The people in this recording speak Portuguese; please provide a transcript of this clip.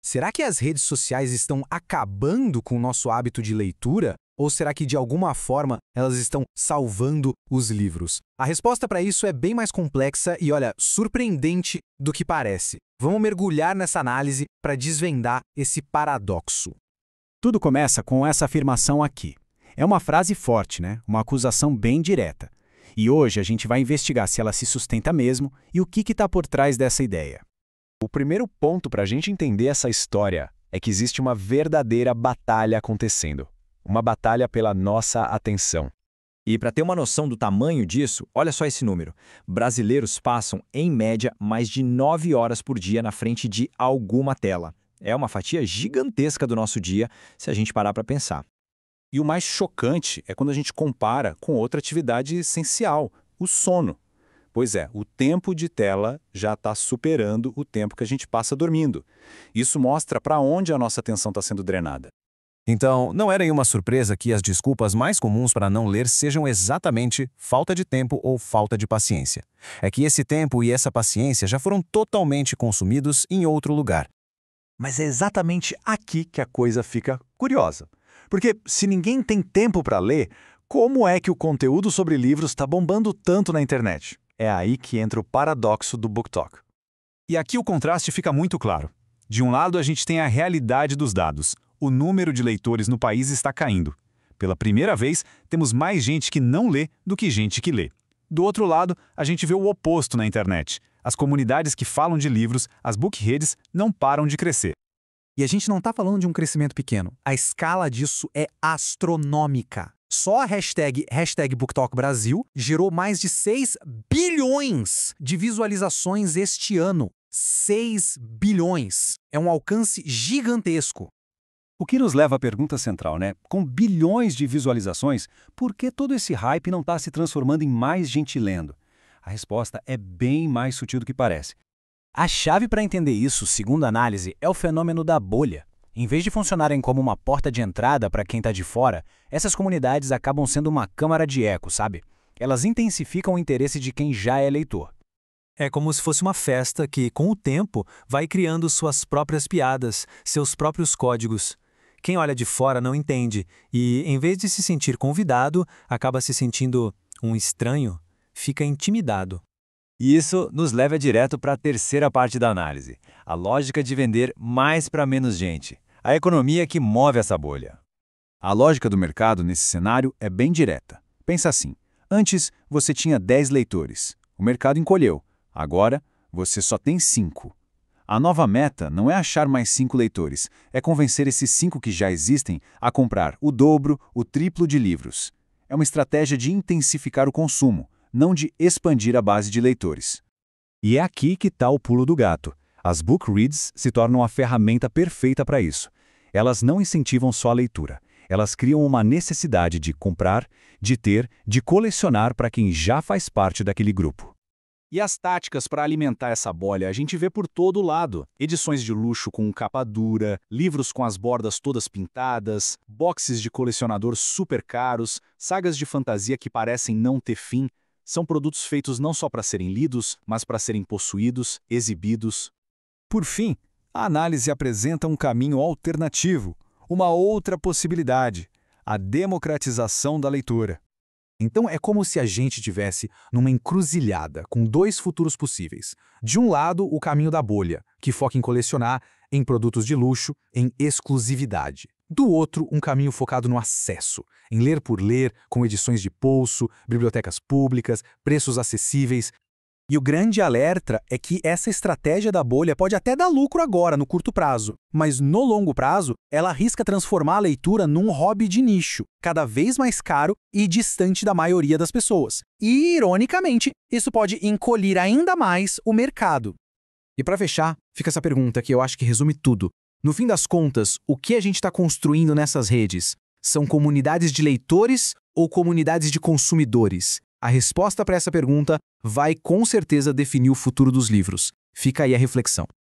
Será que as redes sociais estão acabando com o nosso hábito de leitura? Ou será que, de alguma forma, elas estão salvando os livros? A resposta para isso é bem mais complexa e, olha, surpreendente do que parece. Vamos mergulhar nessa análise para desvendar esse paradoxo. Tudo começa com essa afirmação aqui. É uma frase forte, né? Uma acusação bem direta. E hoje a gente vai investigar se ela se sustenta mesmo e o que está por trás dessa ideia. O primeiro ponto para a gente entender essa história é que existe uma verdadeira batalha acontecendo. Uma batalha pela nossa atenção. E para ter uma noção do tamanho disso, olha só esse número. Brasileiros passam, em média, mais de 9 horas por dia na frente de alguma tela. É uma fatia gigantesca do nosso dia, se a gente parar para pensar. E o mais chocante é quando a gente compara com outra atividade essencial, o sono. Pois é, o tempo de tela já está superando o tempo que a gente passa dormindo. Isso mostra para onde a nossa atenção está sendo drenada. Então, não é nenhuma surpresa que as desculpas mais comuns para não ler sejam exatamente falta de tempo ou falta de paciência. É que esse tempo e essa paciência já foram totalmente consumidos em outro lugar. Mas é exatamente aqui que a coisa fica curiosa. Porque se ninguém tem tempo para ler, como é que o conteúdo sobre livros está bombando tanto na internet? É aí que entra o paradoxo do BookTok. E aqui o contraste fica muito claro. De um lado, a gente tem a realidade dos dados. O número de leitores no país está caindo. Pela primeira vez, temos mais gente que não lê do que gente que lê. Do outro lado, a gente vê o oposto na internet. As comunidades que falam de livros, as bookreads, não param de crescer. E a gente não está falando de um crescimento pequeno. A escala disso é astronômica. Só a hashtag BookTalkBrasil gerou mais de 6 bilhões de visualizações este ano. 6 bilhões. É um alcance gigantesco. O que nos leva à pergunta central, né? Com bilhões de visualizações, por que todo esse hype não está se transformando em mais gente lendo? A resposta é bem mais sutil do que parece. A chave para entender isso, segundo a análise, é o fenômeno da bolha. Em vez de funcionarem como uma porta de entrada para quem está de fora, essas comunidades acabam sendo uma câmara de eco, sabe? Elas intensificam o interesse de quem já é leitor. É como se fosse uma festa que, com o tempo, vai criando suas próprias piadas, seus próprios códigos. Quem olha de fora não entende e, em vez de se sentir convidado, acaba se sentindo um estranho, fica intimidado. E isso nos leva direto para a terceira parte da análise, a lógica de vender mais para menos gente, a economia que move essa bolha. A lógica do mercado nesse cenário é bem direta. Pensa assim, antes você tinha 10 leitores, o mercado encolheu, agora você só tem 5. A nova meta não é achar mais 5 leitores, é convencer esses 5 que já existem a comprar o dobro, o triplo de livros. É uma estratégia de intensificar o consumo, não de expandir a base de leitores. E é aqui que está o pulo do gato. As bookreads se tornam a ferramenta perfeita para isso. Elas não incentivam só a leitura. Elas criam uma necessidade de comprar, de ter, de colecionar para quem já faz parte daquele grupo. E as táticas para alimentar essa bolha a gente vê por todo lado. Edições de luxo com capa dura, livros com as bordas todas pintadas, boxes de colecionador super caros, sagas de fantasia que parecem não ter fim. São produtos feitos não só para serem lidos, mas para serem possuídos, exibidos. Por fim, a análise apresenta um caminho alternativo, uma outra possibilidade, a democratização da leitura. Então é como se a gente tivesse numa encruzilhada com 2 futuros possíveis. De um lado, o caminho da bolha, que foca em colecionar, em produtos de luxo, em exclusividade. Do outro, um caminho focado no acesso, em ler por ler, com edições de bolso, bibliotecas públicas, preços acessíveis. E o grande alerta é que essa estratégia da bolha pode até dar lucro agora, no curto prazo, mas no longo prazo, ela arrisca transformar a leitura num hobby de nicho, cada vez mais caro e distante da maioria das pessoas. E, ironicamente, isso pode encolher ainda mais o mercado. E para fechar, fica essa pergunta que eu acho que resume tudo. No fim das contas, o que a gente está construindo nessas redes? São comunidades de leitores ou comunidades de consumidores? A resposta para essa pergunta vai com certeza definir o futuro dos livros. Fica aí a reflexão.